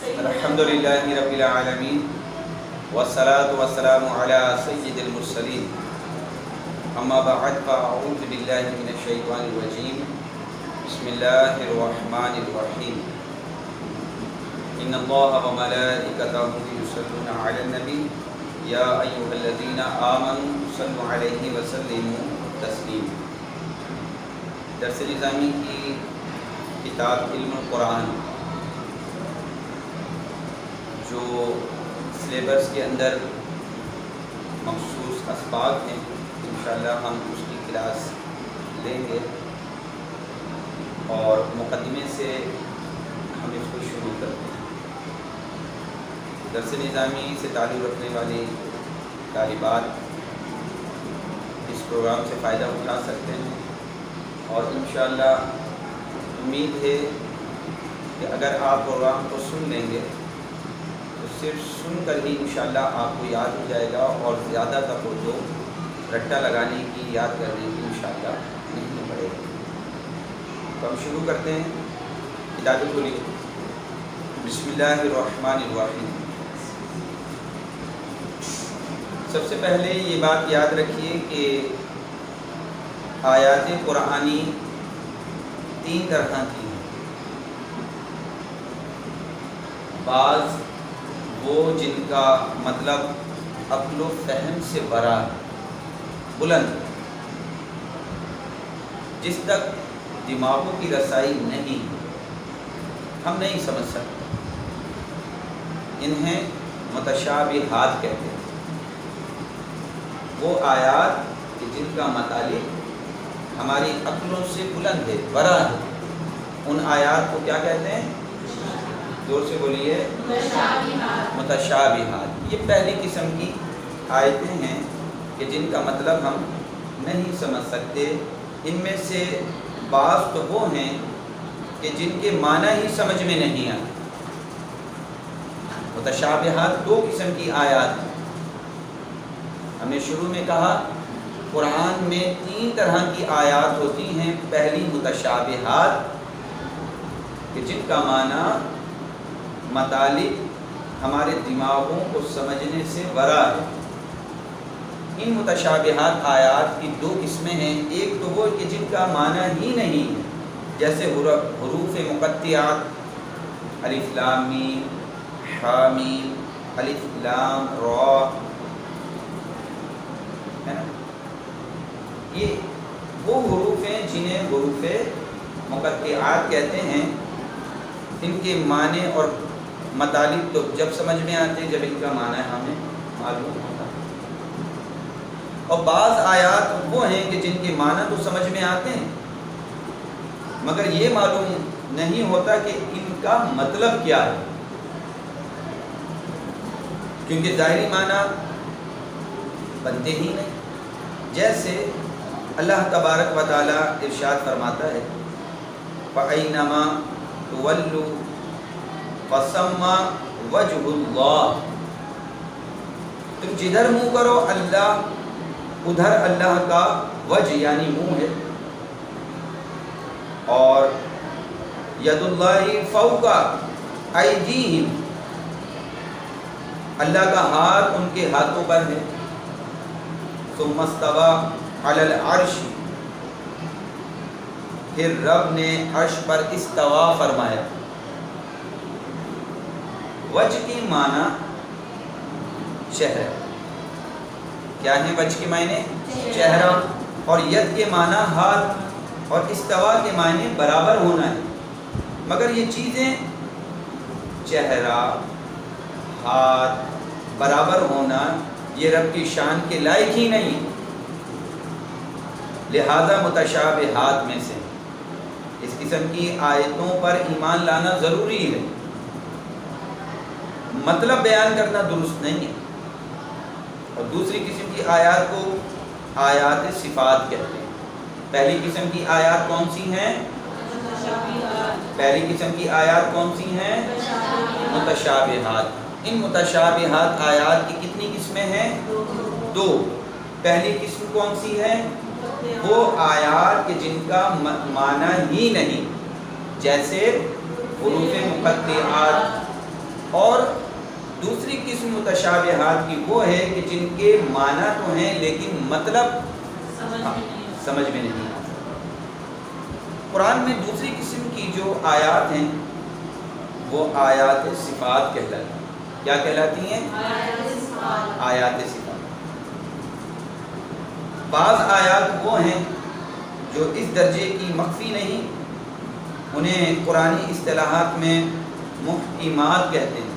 الحمدللہ رب العالمین والصلاة والسلام علی سید المرسلین اما بعد فاعوذ باللہ من الشیطان الرجیم بسم اللہ الرحمن الرحیم ان اللہ وملائکتہ یصلون علی النبی یا ایھا الذین آمنوا صلوا علیہ وسلموا تسلیما۔ درس نظامی کی کتاب علم القرآن جو سلیبس کے اندر مخصوص اسباق ہیں، انشاءاللہ ہم اس کی کلاس لیں گے اور مقدمے سے ہم اس کو شروع کرتے ہیں۔ درس نظامی سے تعلق رکھنے والی طالبات اس پروگرام سے فائدہ اٹھا سکتے ہیں اور انشاءاللہ امید ہے کہ اگر آپ پروگرام کو سن لیں گے تو صرف سن کر ہی انشاءاللہ آپ کو یاد ہو جائے گا اور زیادہ توجہ رٹا لگانے کی، یاد کرنے کی انشاءاللہ نہیں پڑے گا۔ تو ہم شروع کرتے ہیں کتاب کھولیے۔ بسم اللہ الرحمن الرحیم۔ سب سے پہلے یہ بات یاد رکھیے کہ آیات قرآنی تین طرح کی ہیں۔ بعض وہ جن کا مطلب عقل و فہم سے برا ہے، بلند، جس تک دماغوں کی رسائی نہیں، ہم نہیں سمجھ سکتے، انہیں متشابہات کہتے ہیں۔ وہ آیات کہ جن کا مطالب ہماری عقلوں سے بلند ہے، برا ہے، ان آیات کو کیا کہتے ہیں؟ زور سے بولیے، متشابہات۔ یہ پہلی قسم کی آیتیں ہیں کہ جن کا مطلب ہم نہیں سمجھ سکتے۔ ان میں سے بعض تو وہ ہیں کہ جن کے معنی ہی سمجھ میں نہیں آتے۔ متشابہات دو قسم کی آیات ہیں۔ ہم نے شروع میں کہا قرآن میں تین طرح کی آیات ہوتی ہیں۔ پہلی متشابہات کہ جن کا معنی مطالب ہمارے دماغوں کو سمجھنے سے برا ہے۔ ان متشابہات آیات کی دو قسمیں ہیں۔ ایک تو وہ کہ جن کا معنی ہی نہیں ہے، جیسے حروف مقطعات، الف لام میم، حا میم، الف لام را، ہے نا؟ یہ وہ حروف ہیں جنہیں حروف مقطعات کہتے ہیں۔ ان کے معنی اور مطالب تو جب سمجھ میں آتے ہیں جب ان کا معنی ہمیں معلوم ہوتا ہے۔ اور بعض آیات وہ ہیں کہ جن کے معنی تو سمجھ میں آتے ہیں مگر یہ معلوم نہیں ہوتا کہ ان کا مطلب کیا ہے، کیونکہ ظاہری معنی بنتے ہی نہیں۔ جیسے اللہ تبارک و تعالی ارشاد فرماتا ہے فَأَيْنَمَا تُوَلُّوا فَثَمَّ وَجْهُ اللَّهِ، تم جدھر منہ کرو اللہ ادھر اللہ کا وجہ یعنی منہ ہے۔ اور ید اللہ فوق ایدیہم، اللہ کا ہاتھ ان کے ہاتھوں پر ہے۔ ثم استوى علی العرش، پھر رب نے عرش پر استوا فرمایا۔ وجہ کی معنی چہرہ، کیا ہے وجہ کے معنی؟ چہرہ۔ اور ید کے معنی ہاتھ، اور استوا کے معنی برابر ہونا ہے۔ مگر یہ چیزیں چہرہ، ہاتھ، برابر ہونا یہ رب کی شان کے لائق ہی نہیں، لہذا متشابہات میں سے اس قسم کی آیتوں پر ایمان لانا ضروری ہے۔ مطلب بیان کرنا درست نہیں ہے۔ اور دوسری قسم کی آیات کو آیات صفات کہتے ہیں۔ پہلی قسم کی آیات کون سی ہیں؟ پہلی قسم کی آیات کون سی ہیں؟ متشابہات۔ ان متشابہات آیات کی کتنی قسمیں ہیں؟ دو۔ پہلی قسم کون سی ہے؟ وہ آیات کہ جن کا معنی ہی نہیں، جیسے حروف مقطعات، اور دوسری قسم متشابہات کی وہ ہے کہ جن کے معنی تو ہیں لیکن مطلب سمجھ میں نہیں آتا۔ قرآن میں دوسری قسم کی جو آیات ہیں وہ آیات صفات کہلاتی ہیں۔ کیا کہلاتی ہیں؟ آیات صفات۔ بعض آیات وہ ہیں جو اس درجے کی مخفی نہیں، انہیں قرآنی اصطلاحات میں محکمات کہتے ہیں۔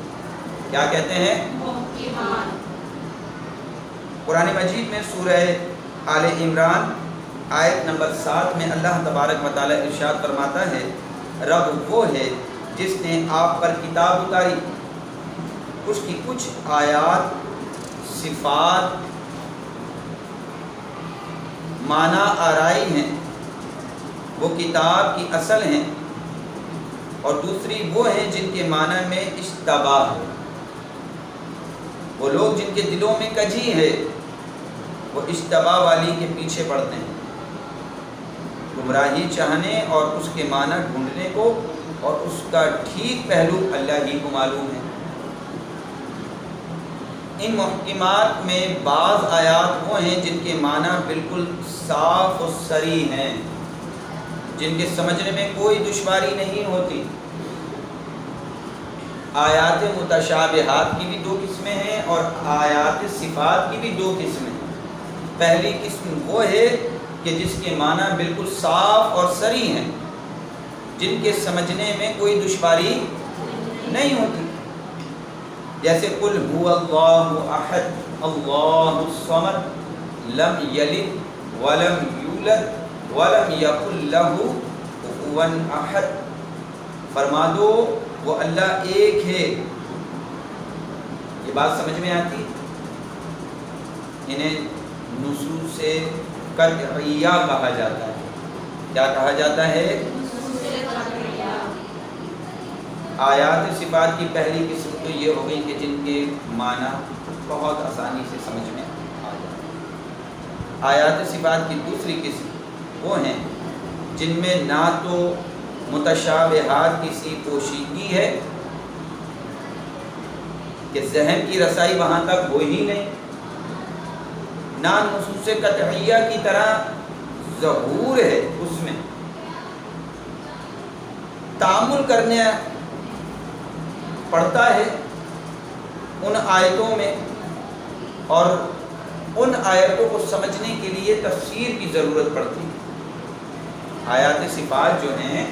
کیا کہتے ہیں؟ محکمات۔ قرآن مجید میں سورہ آل عمران آیت نمبر 7 میں اللہ تبارک و تعالی ارشاد فرماتا ہے، رب وہ ہے جس نے آپ پر کتاب اتاری، اس کی کچھ آیات صفات معنی آرائی ہیں، وہ کتاب کی اصل ہیں، اور دوسری وہ ہیں جن کے معنی میں اشتباہ ہے۔ وہ لوگ جن کے دلوں میں کجی ہے وہ اشتباہ والی کے پیچھے پڑتے ہیں، گمراہی چاہنے اور اس کے معنی ڈھونڈنے کو، اور اس کا ٹھیک پہلو اللہ ہی کو معلوم ہے۔ ان محکمات میں بعض آیات وہ ہیں جن کے معنی بالکل صاف و صریح ہیں، جن کے سمجھنے میں کوئی دشواری نہیں ہوتی۔ آیات متشابہات کی بھی دو قسمیں ہیں اور آیات صفات کی بھی دو قسمیں ہیں۔ پہلی قسم وہ ہے کہ جس کے معنی بالکل صاف اور صریح ہیں، جن کے سمجھنے میں کوئی دشواری نہیں ہوتی، جیسے قل هو اللہ احد اللہ الصمد لم یلد ولم یولد ولم یکن لہ کفوا احد۔ فرما دو وہ اللہ ایک ہے۔ یہ بات سمجھ میں آتی؟ انہیں نصوص قطعیہ کہا جاتا ہے۔ کیا کہا جاتا ہے؟ آیات صفات کی پہلی قسم تو یہ ہو گئی کہ جن کے معنی بہت آسانی سے سمجھ میں آ جاتے ہیں۔ آیات صفات کی دوسری قسم وہ ہیں جن میں نہ تو متشابہات کسی پوشیدگی ہے کہ ذہن کی رسائی وہاں تک ہو ہی نہیں، نہ نصوص قطعیہ کی طرح ظہور ہے، اس میں تأمل کرنے پڑتا ہے ان آیتوں میں، اور ان آیتوں کو سمجھنے کے لیے تفسیر کی ضرورت پڑتی ہے۔ آیات صفات جو ہیں،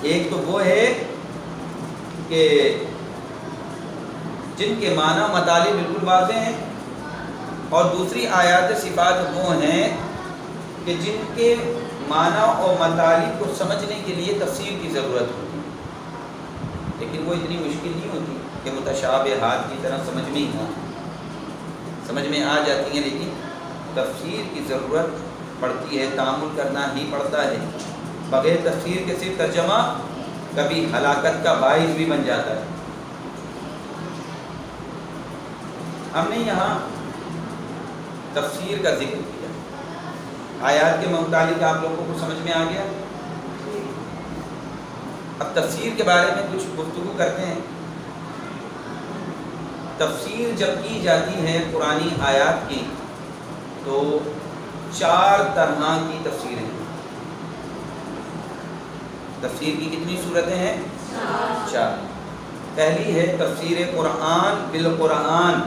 ایک تو وہ ہے کہ جن کے معنی مطالب بالکل واضح ہیں، اور دوسری آیات صفات وہ ہیں کہ جن کے معنی اور مطالب کو سمجھنے کے لیے تفسیر کی ضرورت ہوتی ہے، لیکن وہ اتنی مشکل نہیں ہوتی کہ متشابہات کی طرح سمجھ میں آ جاتی ہیں، لیکن تفسیر کی ضرورت پڑتی ہے، تأمل کرنا ہی پڑتا ہے۔ بغیر تفسیر کے صرف ترجمہ کبھی ہلاکت کا باعث بھی بن جاتا ہے۔ ہم نے یہاں تفسیر کا ذکر کیا، آیات کے متعلق آپ لوگوں کو سمجھ میں آ گیا۔ اب تفسیر کے بارے میں کچھ گفتگو کرتے ہیں۔ تفسیر جب کی جاتی ہے قرآنی آیات کی تو 4 طرح کی تفسیریں ہیں۔ تفسیر کی کتنی صورتیں ہیں؟ 4۔ پہلی ہے تفسیر قرآن بالقرآن،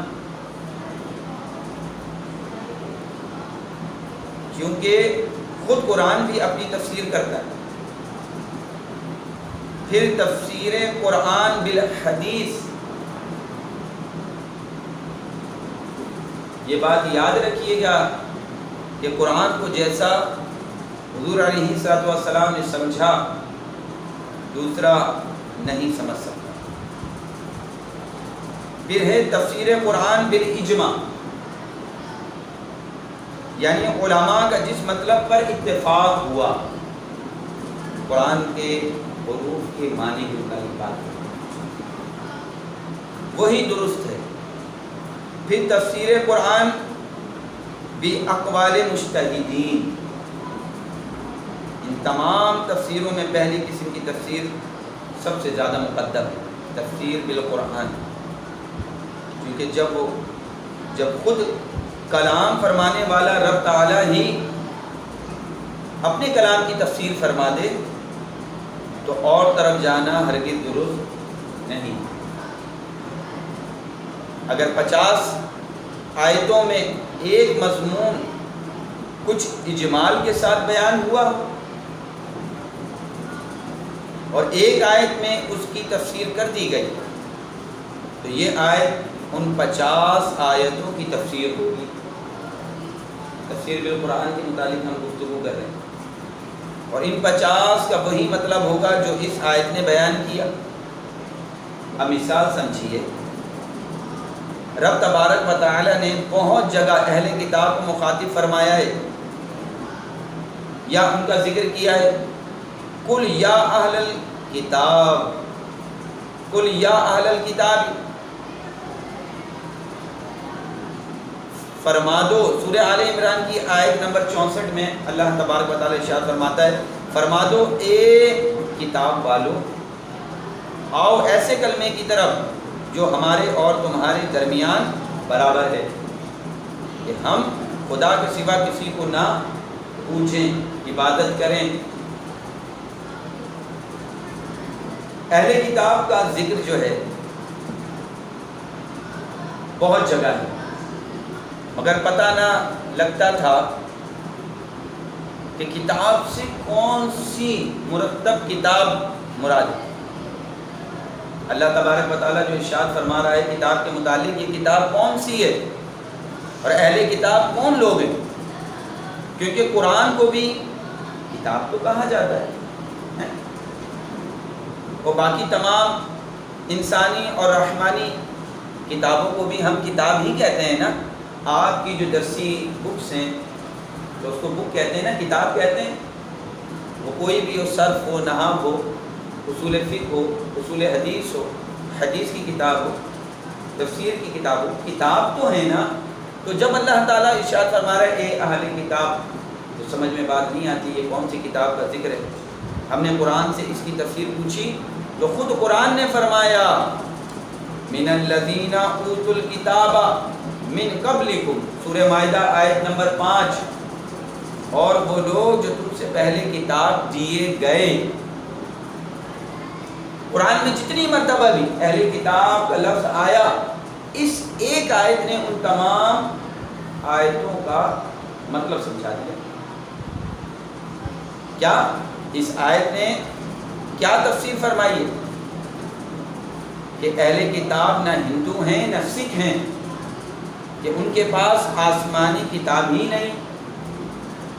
کیونکہ خود قرآن بھی اپنی تفسیر کرتا ہے۔ پھر تفسیر قرآن بالحدیث، یہ بات یاد رکھیے گا کہ قرآن کو جیسا حضور علیہ السلام نے سمجھا دوسرا نہیں سمجھ سکتا۔ پھر ہے تفسیر قرآن بالاجماع، یعنی علماء کا جس مطلب پر اتفاق ہوا، قرآن کے حروف کے معنی کے مطابق بات وہی درست ہے۔ پھر تفسیر قرآن باقوال مجتہدین، ان تمام تفسیروں میں پہلی قسم کی تفسیر سب سے زیادہ مقدم ہے، تفسیر بالقرآن، کیونکہ جب خود کلام فرمانے والا رب تعالی ہی اپنے کلام کی تفسیر فرما دے تو اور طرف جانا ہرگز درست نہیں۔ اگر 50 آیتوں میں ایک مضمون کچھ اجمال کے ساتھ بیان ہوا اور ایک آیت میں اس کی تفسیر کر دی گئی تو یہ آیت ان 50 آیتوں کی تفسیر ہوگی۔ تفسیر بالقرآن کے متعلق ہم گفتگو کر رہے ہیں، اور ان 50 کا وہی مطلب ہوگا جو اس آیت نے بیان کیا۔ اب مثال سمجھیے، رب تبارک و تعالی نے بہت جگہ اہل کتاب کو مخاطب فرمایا ہے یا ان کا ذکر کیا ہے، قل یا اہل الکتاب، قل یا اہل الکتاب، فرما دو۔ سورہ آل عمران کی آیت نمبر 64 میں اللہ تبارک و تعالی ارشاد فرماتا ہے، فرما دو اے کتاب والو، آؤ ایسے کلمے کی طرف جو ہمارے اور تمہارے درمیان برابر ہے کہ ہم خدا کے سوا کسی کو نہ پوجیں، عبادت کریں۔ اہل کتاب کا ذکر جو ہے بہت جگہ ہے، مگر پتہ نہ لگتا تھا کہ کتاب سے کون سی مرتب کتاب مراد ہے۔ اللہ تبارک و تعالیٰ جو ارشاد فرما رہا ہے کتاب کے متعلق، یہ کتاب کون سی ہے اور اہل کتاب کون لوگ ہیں؟ کیونکہ قرآن کو بھی کتاب تو کہا جاتا ہے، اور باقی تمام انسانی اور رحمانی کتابوں کو بھی ہم کتاب ہی کہتے ہیں نا۔ آپ کی جو درسی بکس ہیں تو اس کو بک کہتے ہیں نا، کتاب کہتے ہیں۔ وہ کوئی بھی ہو، صرف ہو، نحو ہو، اصول فقہ ہو، اصول حدیث ہو، حدیث کی کتاب ہو، تفسیر کی کتاب ہو، کتاب تو ہے نا۔ تو جب اللہ تعالیٰ ارشاد فرما رہا ہے اے اہل کتاب، تو سمجھ میں بات نہیں آتی یہ کون سی کتاب کا ذکر ہے۔ ہم نے قرآن سے اس کی تفسیر پوچھی تو خود قرآن نے فرمایا من الذین اوتوا الکتاب من قبلکم، سورہ مائدہ آیت نمبر 5، اور وہ لوگ جو تم سے پہلے کتاب دیے گئے۔ قرآن میں جتنی مرتبہ بھی اہل کتاب کا لفظ آیا، اس ایک آیت نے ان تمام آیتوں کا مطلب سمجھا دیا۔ کیا اس آیت نے کیا تفسیر فرمائی ہے؟ کہ اہل کتاب نہ ہندو ہیں نہ سکھ ہیں، کہ ان کے پاس آسمانی کتاب ہی نہیں،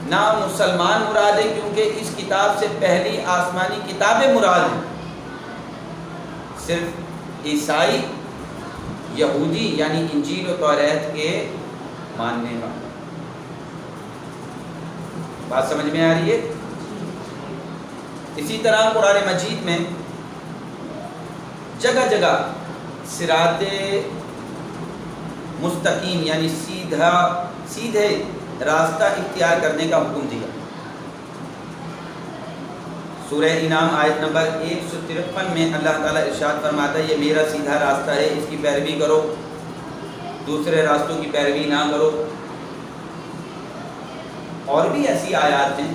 نہ مسلمان مراد ہے کیونکہ اس کتاب سے پہلی آسمانی کتابیں مراد ہیں، صرف عیسائی، یہودی یعنی انجیل و توریت کے ماننے والے۔ بات سمجھ میں آ رہی ہے؟ اسی طرح قرآن مجید میں جگہ جگہ صراط مستقیم یعنی سیدھے راستہ اختیار کرنے کا حکم دیا۔ سورہ انعام آیت نمبر 153 میں اللہ تعالیٰ ارشاد فرماتا ہے یہ میرا سیدھا راستہ ہے، اس کی پیروی کرو، دوسرے راستوں کی پیروی نہ کرو۔ اور بھی ایسی آیات ہیں،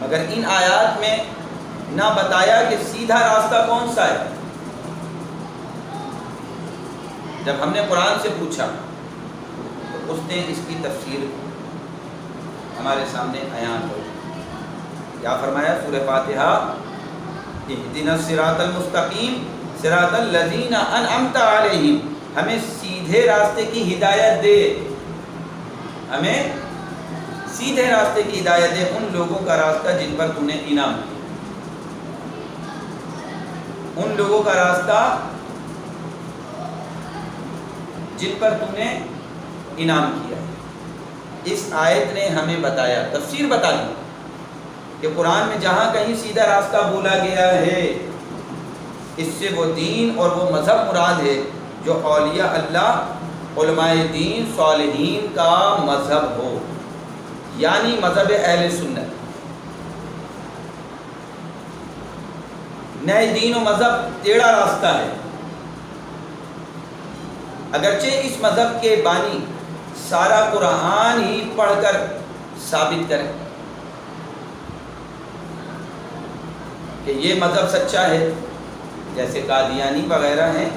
مگر ان آیات میں نہ بتایا کہ سیدھا راستہ کون سا ہے۔ جب ہم نے قرآن سے پوچھا تو اس نے اس کی تفسیر ہمارے سامنے عیان ہو۔ کیا فرمایا سورہ فاتحہ، اہدنا الصراط المستقیم صراط الذین انعمت علیہم، ہمیں سیدھے راستے کی ہدایت دے، ہمیں سیدھے راستے کی ہدایت دے، ان لوگوں کا راستہ جن پر تو نے انعام کیا، ان لوگوں کا راستہ جن پر تم نے انعام کیا۔ اس آیت نے ہمیں بتایا، تفسیر بتا دی کہ قرآن میں جہاں کہیں سیدھا راستہ بولا گیا ہے، اس سے وہ دین اور وہ مذہب مراد ہے جو اولیاء اللہ، علماء دین، صالحین کا مذہب ہو، یعنی مذہب اہل سنت۔ نئے دین و مذہب ٹیڑھا راستہ ہے، اگرچہ اس مذہب کے بانی سارا قرآن ہی پڑھ کر ثابت کریں کہ یہ مذہب سچا ہے، جیسے قادیانی وغیرہ ہیں،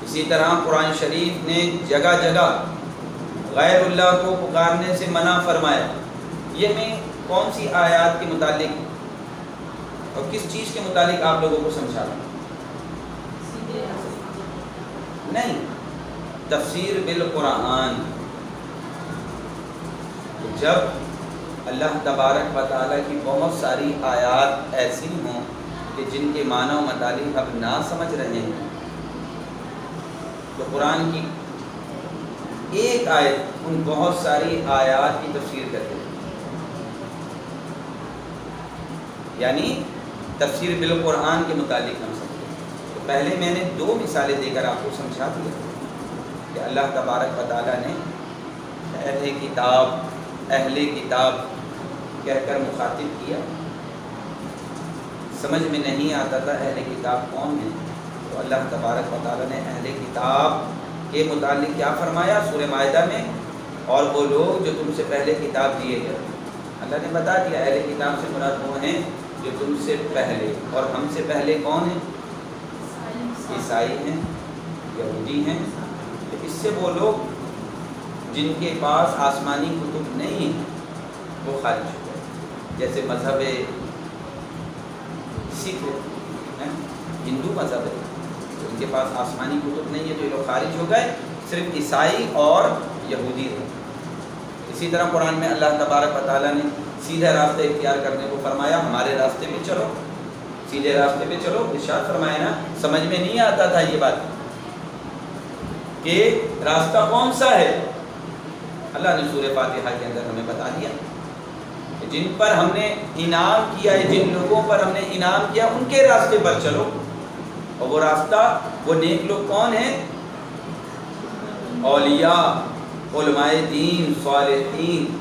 اسی طرح قرآن شریف نے جگہ جگہ غیر اللہ کو پکارنے سے منع فرمایا. یہ میں کون سی آیات کے متعلق اور کس چیز کے متعلق آپ لوگوں کو سمجھا رہا ہوں؟ نہیں، تفسیر بالقرآن. جب اللہ تبارک و تعالیٰ کی بہت ساری آیات ایسی ہوں کہ جن کے معنی و مطالب اب نہ سمجھ رہے ہیں، تو قرآن کی ایک آیت ان بہت ساری آیات کی تفسیر کرتے ہیں. یعنی تفسیر بالقرآن کے متعلق ہم سمجھیں. تو پہلے میں نے 2 مثالیں دے کر آپ کو سمجھا دیا کہ اللہ تبارک و تعالیٰ نے اہل کتاب کہہ کر مخاطب کیا. سمجھ میں نہیں آتا تھا اہل کتاب کون ہیں، تو اللہ تبارک و تعالیٰ نے اہل کتاب کے متعلق کیا فرمایا سورہ مائدہ میں، اور وہ لوگ جو تم سے پہلے کتاب دیے گئے. اللہ نے بتا دیا اہل کتاب سے مراد وہ ہیں جو تم سے پہلے، اور ہم سے پہلے کون ہیں؟ عیسائی ہیں، یہودی ہیں. اس سے وہ لوگ جن کے پاس آسمانی کتب نہیں ہیں وہ خارج ہو گئے. جیسے مذہب سکھ ہندو مذہب ہے، تو ان کے پاس آسمانی کتب نہیں ہے تو یہ لوگ خارج ہو گئے. صرف عیسائی اور یہودی رہے. اسی طرح قرآن میں اللہ تبارک و تعالیٰ نے سیدھے راستے اختیار کرنے کو فرمایا. ہمارے راستے پہ چلو، سیدھے راستے پہ چلو. ارشاد فرمایا نا، سمجھ میں نہیں آتا تھا یہ بات کہ راستہ کون سا ہے. اللہ نے سورہ فاتحہ کے اندر ہمیں بتا دیا کہ جن پر ہم نے انعام کیا ہے، جن لوگوں پر ہم نے انعام کیا ان کے راستے پر چلو. اور وہ راستہ، وہ نیک لوگ کون ہیں؟ اولیاء، علماء دین، صالحین.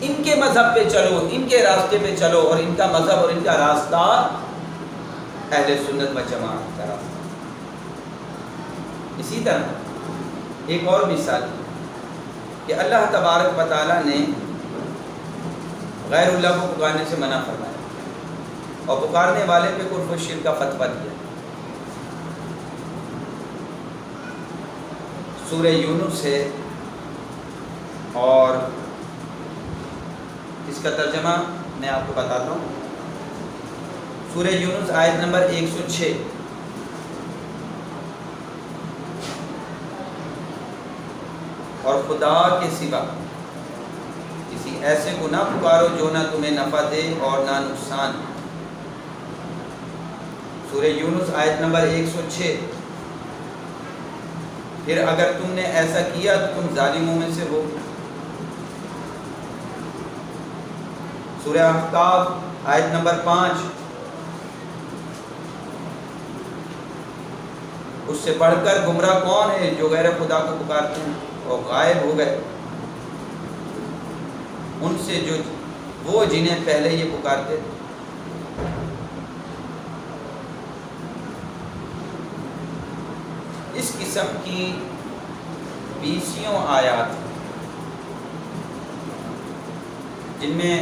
ان کے مذہب پہ چلو، ان کے راستے پہ چلو، اور ان کا مذہب اور ان کا راستہ اہل سنت و جماعت کا راستہ. اسی طرح ایک اور مثال کہ اللہ تبارک و تعالیٰ نے غیر اللہ کو پکارنے سے منع فرمایا اور پکارنے والے پہ کفر و شرک کا فتویٰ دیا. سورہ یونس ہے، اور اس کا ترجمہ میں آپ کو بتاتا ہوں. سورہ یونس آیت نمبر 106. اور خدا کے سوا کسی ایسے کو نہ پکارو جو نہ تمہیں نفع دے اور نہ نقصان. سورہ یونس آیت نمبر 106. پھر اگر تم نے ایسا کیا تو تم ظالموں میں سے ہو. سورہ احقاف آیت نمبر 5. اس سے بڑھ کر گمراہ کون ہے جو غیر خدا کو پکارتے ہیں اور غائب ہو گئے ان سے جو وہ جنہیں پہلے یہ پکارتے تھے. اس قسم کی 20 آیات جن میں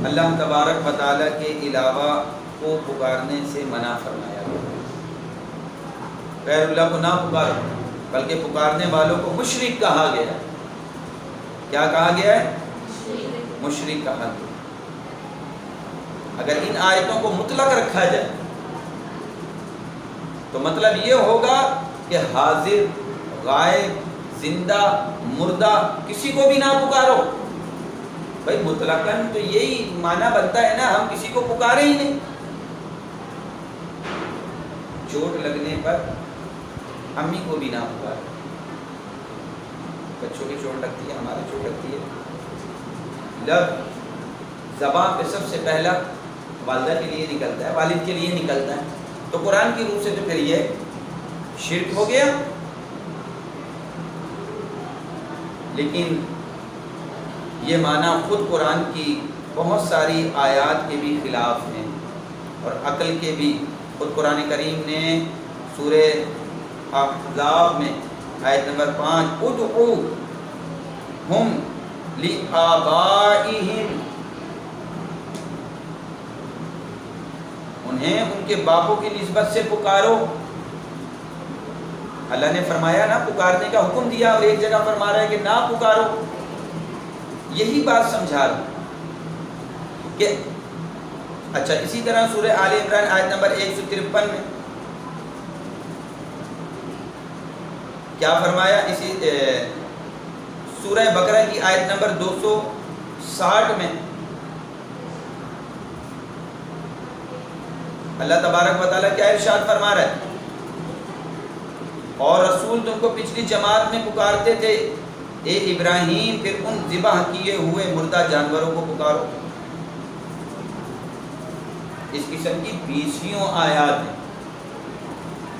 اللہ تبارک و تعالیٰ کے علاوہ کو پکارنے سے منع فرمایا گیا. غیر اللہ کو نہ پکارو، بلکہ پکارنے والوں کو مشرک کہا گیا. کیا کہا گیا ہے؟ مشرک کہا گیا. اگر ان آیتوں کو مطلق رکھا جائے تو مطلب یہ ہوگا کہ حاضر، غائب، زندہ، مردہ کسی کو بھی نہ پکارو. بھائی مطلقاً تو یہی معنی بنتا ہے نا، ہم کسی کو پکارے ہی نہیں. چوٹ لگنے پر امی کو بھی نہ پکارے. بچوں کی چوٹ لگتی ہے، ہماری چوٹ لگتی ہے. لفظ زبان پہ سب سے پہلا والدہ کے لیے نکلتا ہے، والد کے لیے نکلتا ہے. تو قرآن کی روح سے تو پھر یہ شرک ہو گیا. لیکن یہ معنی خود قرآن کی بہت ساری آیات کے بھی خلاف ہیں اور عقل کے بھی. خود قرآن کریم نے سورہ احزاب میں آیت نمبر 5 ادعوہم لآبائہم، انہیں ان کے باپوں کی نسبت سے پکارو۔ اللہ نے فرمایا نا پکارنے کا حکم دیا، اور ایک جگہ فرما رہا ہے کہ نہ پکارو۔ یہی بات سمجھا رہا کہ اچھا اسی طرح سورہ آل عمران آیت نمبر 153 میں کیا فرمایا؟ اسی سورہ بقرہ کی آیت نمبر 260 میں اللہ تبارک و تعالیٰ کیا ارشاد فرما رہا ہے؟ اور رسول تم کو پچھلی جماعت میں پکارتے تھے اے ابراہیم، پھر ان ذبح کیے ہوئے مردہ جانوروں کو پکارو۔ اس قسم کی 20 آیات ہیں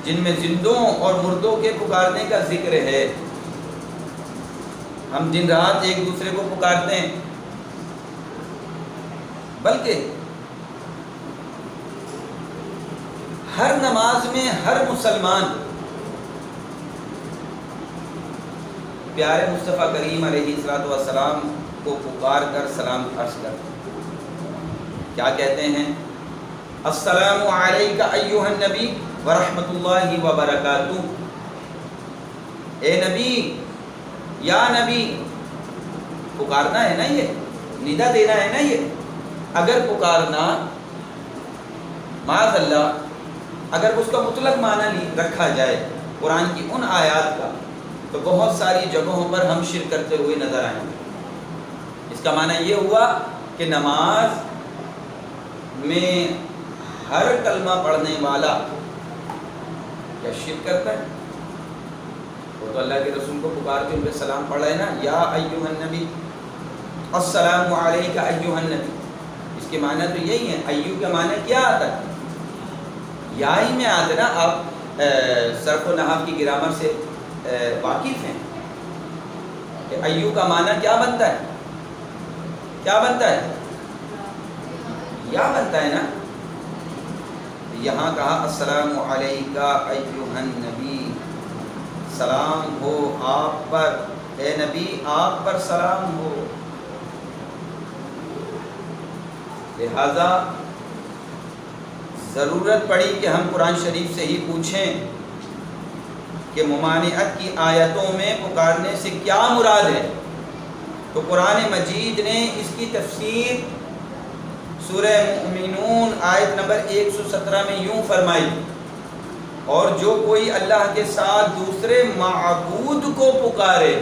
جن میں زندوں اور مردوں کے پکارنے کا ذکر ہے۔ ہم دن رات ایک دوسرے کو پکارتے ہیں، بلکہ ہر نماز میں ہر مسلمان پیارے مصطفیٰ کریم علیہ السلام کو پکار کر سلام عرض کرتے ہیں۔ کیا کہتے ہیں؟ السلام علیکہ ایھا النبی ورحمۃ اللہ وبرکاتہ۔ اے نبی، یا نبی، پکارنا ہے نا، یہ ندا دینا ہے نا۔ یہ اگر پکارنا معاذ اللہ اگر اس کا مطلق معنی رکھا جائے قرآن کی ان آیات کا، تو بہت ساری جگہوں پر ہم شرک کرتے ہوئے نظر آئیں گے۔ اس کا معنی یہ ہوا کہ نماز میں ہر کلمہ پڑھنے والا کیا شرک کرتا ہے؟ وہ تو اللہ کے رسول کو پکار کے ان پہ سلام پڑھ رہے ہیں نا، یا ایھا النبی، السلام علیکہ ایھا النبی۔ اس کے معنی تو یہی ہے۔ ایو کا معنی کیا آتا ہے؟ یا ہی میں آتا ہے نا۔ آپ صرف و نحو کی گرامر سے واقف ہیں کہ ایو کا معنی کیا بنتا ہے؟ کیا بنتا ہے؟ یا بنتا ہے نا۔ یہاں کہا السلام علیکہ ایھا النبی، سلام ہو آپ پر، اے نبی آپ پر سلام ہو۔ لہذا ضرورت پڑی کہ ہم قرآن شریف سے ہی پوچھیں کہ ممانعت کی آیتوں میں پکارنے سے کیا مراد ہے؟ تو قرآن مجید نے اس کی تفسیر سورہ مومنون آیت نمبر 117 میں یوں فرمائی، اور جو کوئی اللہ کے ساتھ دوسرے معبود کو پکارے،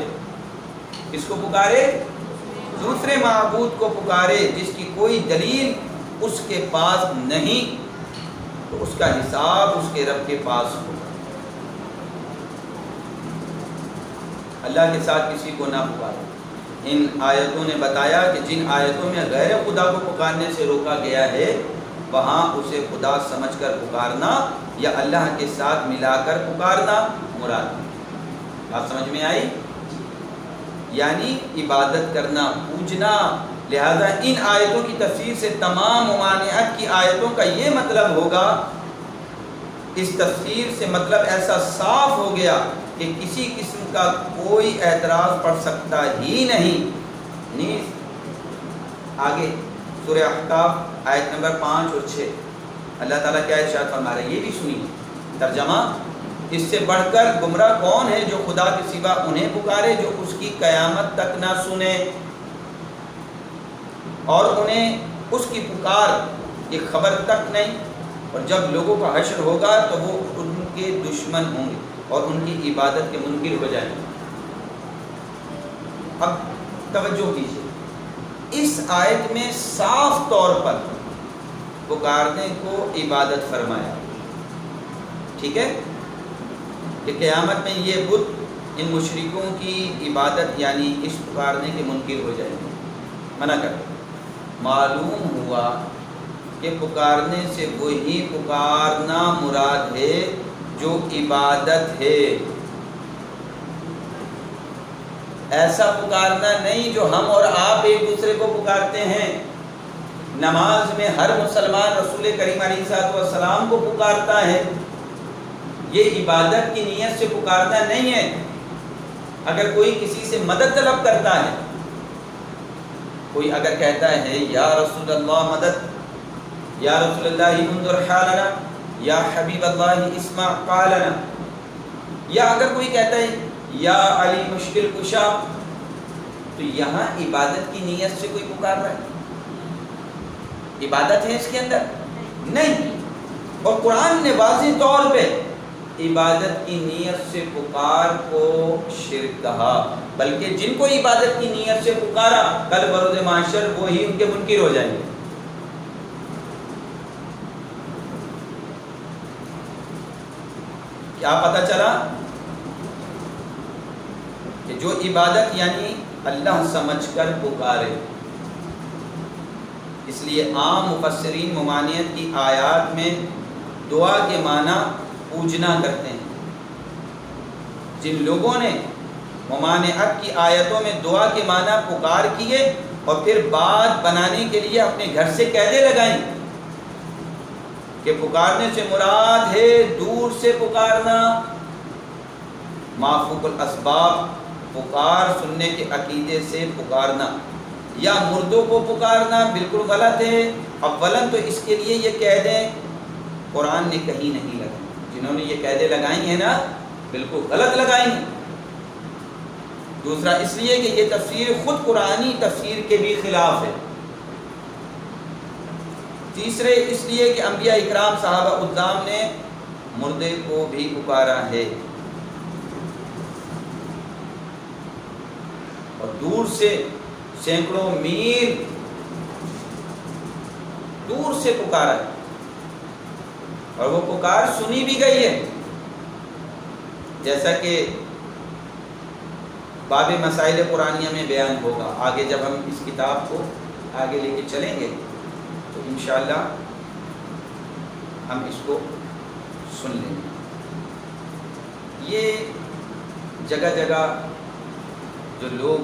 کس کو پکارے؟ دوسرے معبود کو پکارے جس کی کوئی دلیل اس کے پاس نہیں، تو اس کا حساب اس کے رب کے پاس ہوگا۔ اللہ کے ساتھ کسی کو نہ پکارے۔ ان آیتوں نے بتایا کہ جن آیتوں میں غیر خدا کو پکارنے سے روکا گیا ہے، وہاں اسے خدا سمجھ کر پکارنا یا اللہ کے ساتھ ملا کر پکارنا مراد۔ بات سمجھ میں آئی؟ یعنی عبادت کرنا، پوجنا۔ لہذا ان آیتوں کی تفسیر سے تمام ممانعت کی آیتوں کا یہ مطلب ہوگا، اس تفسیر سے مطلب ایسا صاف ہو گیا کہ کسی قسم کا کوئی اعتراض پڑ سکتا ہی نہیں۔ نیز آگے سورہ احقاف آیت نمبر 5 اور 6 اللہ تعالیٰ کیا ارشاد فرما رہے ہیں، یہ بھی سنیے ترجمہ۔ اس سے بڑھ کر گمراہ کون ہے جو خدا کے سوا انہیں پکارے جو اس کی قیامت تک نہ سنے، اور انہیں اس کی پکار کی خبر تک نہیں، اور جب لوگوں کا حشر ہوگا تو وہ ان کے دشمن ہوں گے اور ان کی عبادت کے منکر ہو جائیں گے۔ اب توجہ کیجیے، اس آیت میں صاف طور پر پکارنے کو عبادت فرمایا، ٹھیک ہے، کہ قیامت میں یہ بت ان مشرکوں کی عبادت یعنی اس پکارنے کے منکر ہو جائیں گے، منع کر دیں۔ معلوم ہوا کہ پکارنے سے وہی پکارنا مراد ہے جو عبادت ہے، ایسا پکارنا نہیں جو ہم اور آپ ایک دوسرے کو پکارتے ہیں۔ نماز میں ہر مسلمان رسول کریم علیہ السلام کو پکارتا ہے، یہ عبادت کی نیت سے پکارنا نہیں ہے۔ اگر کوئی کسی سے مدد طلب کرتا ہے، کوئی اگر کہتا ہے یا رسول اللہ مدد، یا رسول اللہ انظر حالنا، یا حبیب اللہ اسمع قالنا، یا اگر کوئی کہتا ہے یا علی مشکل کشا، تو یہاں عبادت کی نیت سے کوئی پکار رہا ہے؟ عبادت ہے اس کے اندر؟ نہیں۔ اور قرآن نے واضح طور پہ عبادت کی نیت سے پکار کو شرک کہا، بلکہ جن کو عبادت کی نیت سے پکارا کل بروز محشر وہی ان کے منکر ہو جائیں گے۔ کیا پتہ چلا کہ جو عبادت یعنی اللہ سمجھ کر پکارے، اس لیے عام مفسرین ممانعت کی آیات میں دعا کے معنی پوجنا کرتے ہیں۔ جن لوگوں نے ممانعت کی آیتوں میں دعا کے معنی پکار کیے اور پھر بات بنانے کے لیے اپنے گھر سے قیدیں لگائیں کہ پکارنے سے مراد ہے دور سے پکارنا، مافوق الاسباب، پکار سننے کے عقیدے سے پکارنا، یا مردوں کو پکارنا بالکل غلط ہے۔ اولاً تو اس کے لیے یہ قیدیں قرآن نے کہیں نہیں لگائی، جنہوں نے یہ قیدیں لگائی ہیں نا بالکل غلط لگائی ہیں۔ دوسرا اس لیے کہ یہ تفسیر خود قرآنی تفسیر کے بھی خلاف ہے۔ تیسرے اس لیے کہ انبیاء اکرام صحابہ اکرام نے مردے کو بھی پکارا ہے اور دور سے سینکڑوں میل دور سے پکارا ہے، اور وہ پکار سنی بھی گئی ہے، جیسا کہ باب مسائل قرآنیہ میں بیان ہوگا۔ آگے جب ہم اس کتاب کو آگے لے کے چلیں گے تو انشاءاللہ ہم اس کو سن لیں گے۔ یہ جگہ جگہ جو لوگ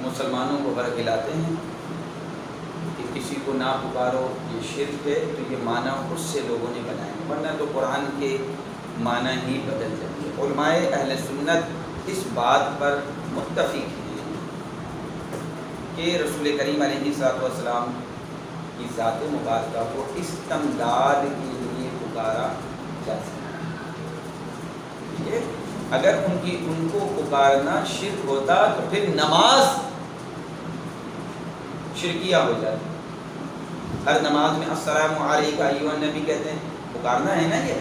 مسلمانوں کو برگلاتے ہیں کہ کسی کو نہ پکارو یہ شرک ہے، تو یہ معنی خود سے لوگوں نے بنائے ہیں، ورنہ تو قرآن کے معنی ہی بدل جاتے ہیں۔ علماء اہل سنت اس بات پر متفق ہیں کہ رسول کریم علیہ السلام کی ذات مبارکہ کو استمداد کے لیے پکارا جا سکتا ہے۔ اگر ان کو پکارنا شرک ہوتا تو پھر نماز شرکیہ ہو جاتی۔ ہر نماز میں السلام علیکم ایھا النبی کہتے ہیں، پکارنا ہے نا یہ،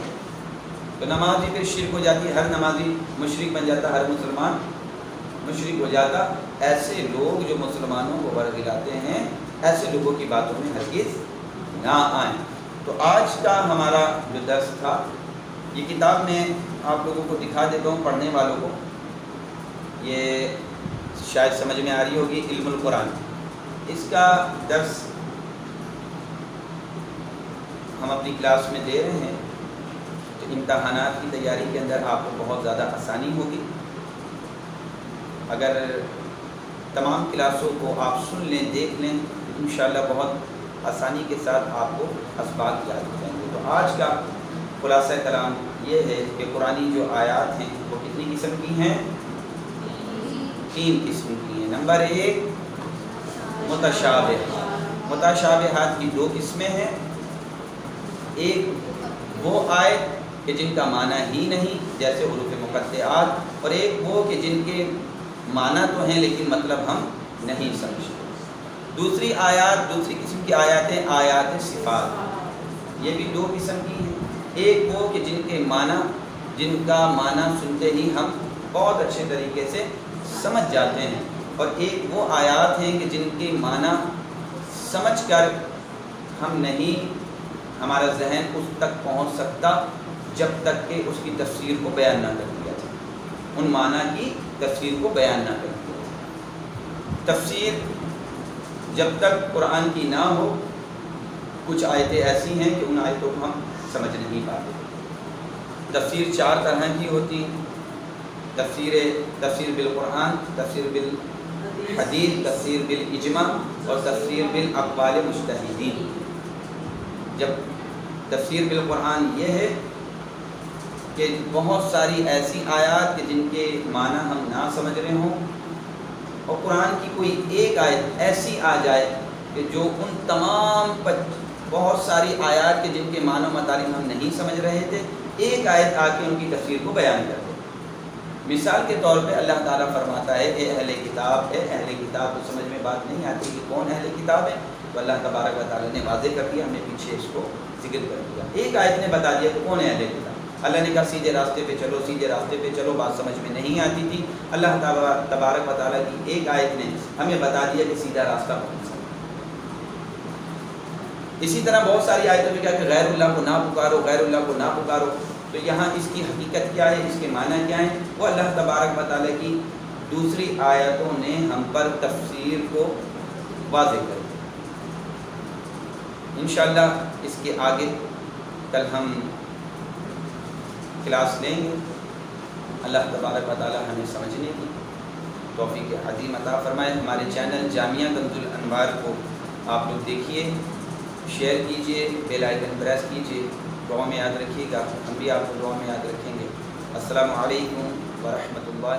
تو نماز بھی پھر شرک ہو جاتی، ہر نمازی مشرک بن جاتا، ہر مسلمان مشرک ہو جاتا۔ ایسے لوگ جو مسلمانوں کو برگلاتے ہیں، ایسے لوگوں کی باتوں میں ہرگز نہ آئیں۔ تو آج کا ہمارا جو درس تھا، یہ کتاب میں آپ لوگوں کو دکھا دیتا ہوں، پڑھنے والوں کو یہ شاید سمجھ میں آ رہی ہوگی، علم القرآن۔ اس کا درس ہم اپنی کلاس میں دے رہے ہیں، تو امتحانات کی تیاری کے اندر آپ کو بہت زیادہ آسانی ہوگی۔ اگر تمام کلاسوں کو آپ سن لیں، دیکھ لیں، انشاءاللہ بہت آسانی کے ساتھ آپ کو اسباق یاد ہو جائیں گے۔ تو آج کا خلاصہ کلام یہ ہے کہ قرآنی جو آیات ہیں وہ کتنی قسم کی ہیں؟ 3 قسم کی ہیں۔ نمبر 1 متشابہات۔ متشابہات کی 2 قسمیں ہیں، ایک وہ آیت کہ جن کا معنی ہی نہیں جیسے حروف مقطعات، اور ایک وہ کہ جن کے معنی تو ہیں لیکن مطلب ہم نہیں سمجھتے۔ دوسری قسم کی آیاتیں آیات صفات، یہ بھی 2 قسم کی ہیں، ایک وہ کہ جن کا معنی سنتے ہی ہم بہت اچھے طریقے سے سمجھ جاتے ہیں، اور ایک وہ آیات ہیں کہ جن کے معنی سمجھ کر ہمارا ذہن اس تک پہنچ سکتا جب تک کہ اس کی تفسیر کو بیان نہ کر دیا جائے، ان معنی کی تفسیر کو بیان نہ کر دیا جائے۔ تفسیر جب تک قرآن کی نہ ہو، کچھ آیتیں ایسی ہیں کہ ان آیتوں کو ہم سمجھ نہیں پاتے۔ تفسیر 4 طرح کی ہوتی ہیں، تفسیر بالقرآن، تفسیر بالحدیث، تفسیر بالاجماع اور تفسیر بالاقوال مجتہدین۔ جب تفسیر بالقرآن یہ ہے کہ بہت ساری ایسی آیات کہ جن کے معنی ہم نہ سمجھ رہے ہوں، اور قرآن کی کوئی ایک آیت ایسی آ جائے کہ جو ان تمام بہت ساری آیات کے جن کے معنی و مطالب ہم نہیں سمجھ رہے تھے، ایک آیت آ کے ان کی تفسیر کو بیان کر دے۔ مثال کے طور پہ اللہ تعالیٰ فرماتا ہے اے اہل کتاب، اے اہل کتاب، تو سمجھ میں بات نہیں آتی کہ کون اہل کتاب ہے، تو اللہ تبارک و تعالیٰ نے واضح کر دیا، ہم نے پیچھے اس کو ذکر کر دیا۔ ایک آیت نے بتا دیا کہ کون ہے اہل کتاب۔ اللہ نے کہا سیدھے راستے پہ چلو، سیدھے راستے پہ چلو، بات سمجھ میں نہیں آتی تھی، اللہ تبارک و تعالیٰ کی ایک آیت نے ہمیں بتا دیا کہ سیدھا راستہ کون سا۔ اسی طرح بہت ساری آیتوں میں کہا کہ غیر اللہ کو نہ پکارو، غیر اللہ کو نہ پکارو، تو یہاں اس کی حقیقت کیا ہے، اس کے معنی کیا ہیں، وہ اللہ تبارک و تعالیٰ کی دوسری آیتوں نے ہم پر تفسیر کو واضح کر دیا۔ انشاءاللہ اس کے آگے کل ہم کلاس لیں گے۔ اللہ تبارک و تعالیٰ ہمیں سمجھنے کی توفیق عظیم عطا فرمائے۔ ہمارے چینل جامعہ کنز الانوار کو آپ لوگ دیکھیے، شیئر کیجئے، بیل آئیکن پریس کیجئے، دعا میں یاد رکھیے گا، ہم بھی آپ کو دعا میں یاد رکھیں گے۔ السلام علیکم ورحمۃ اللہ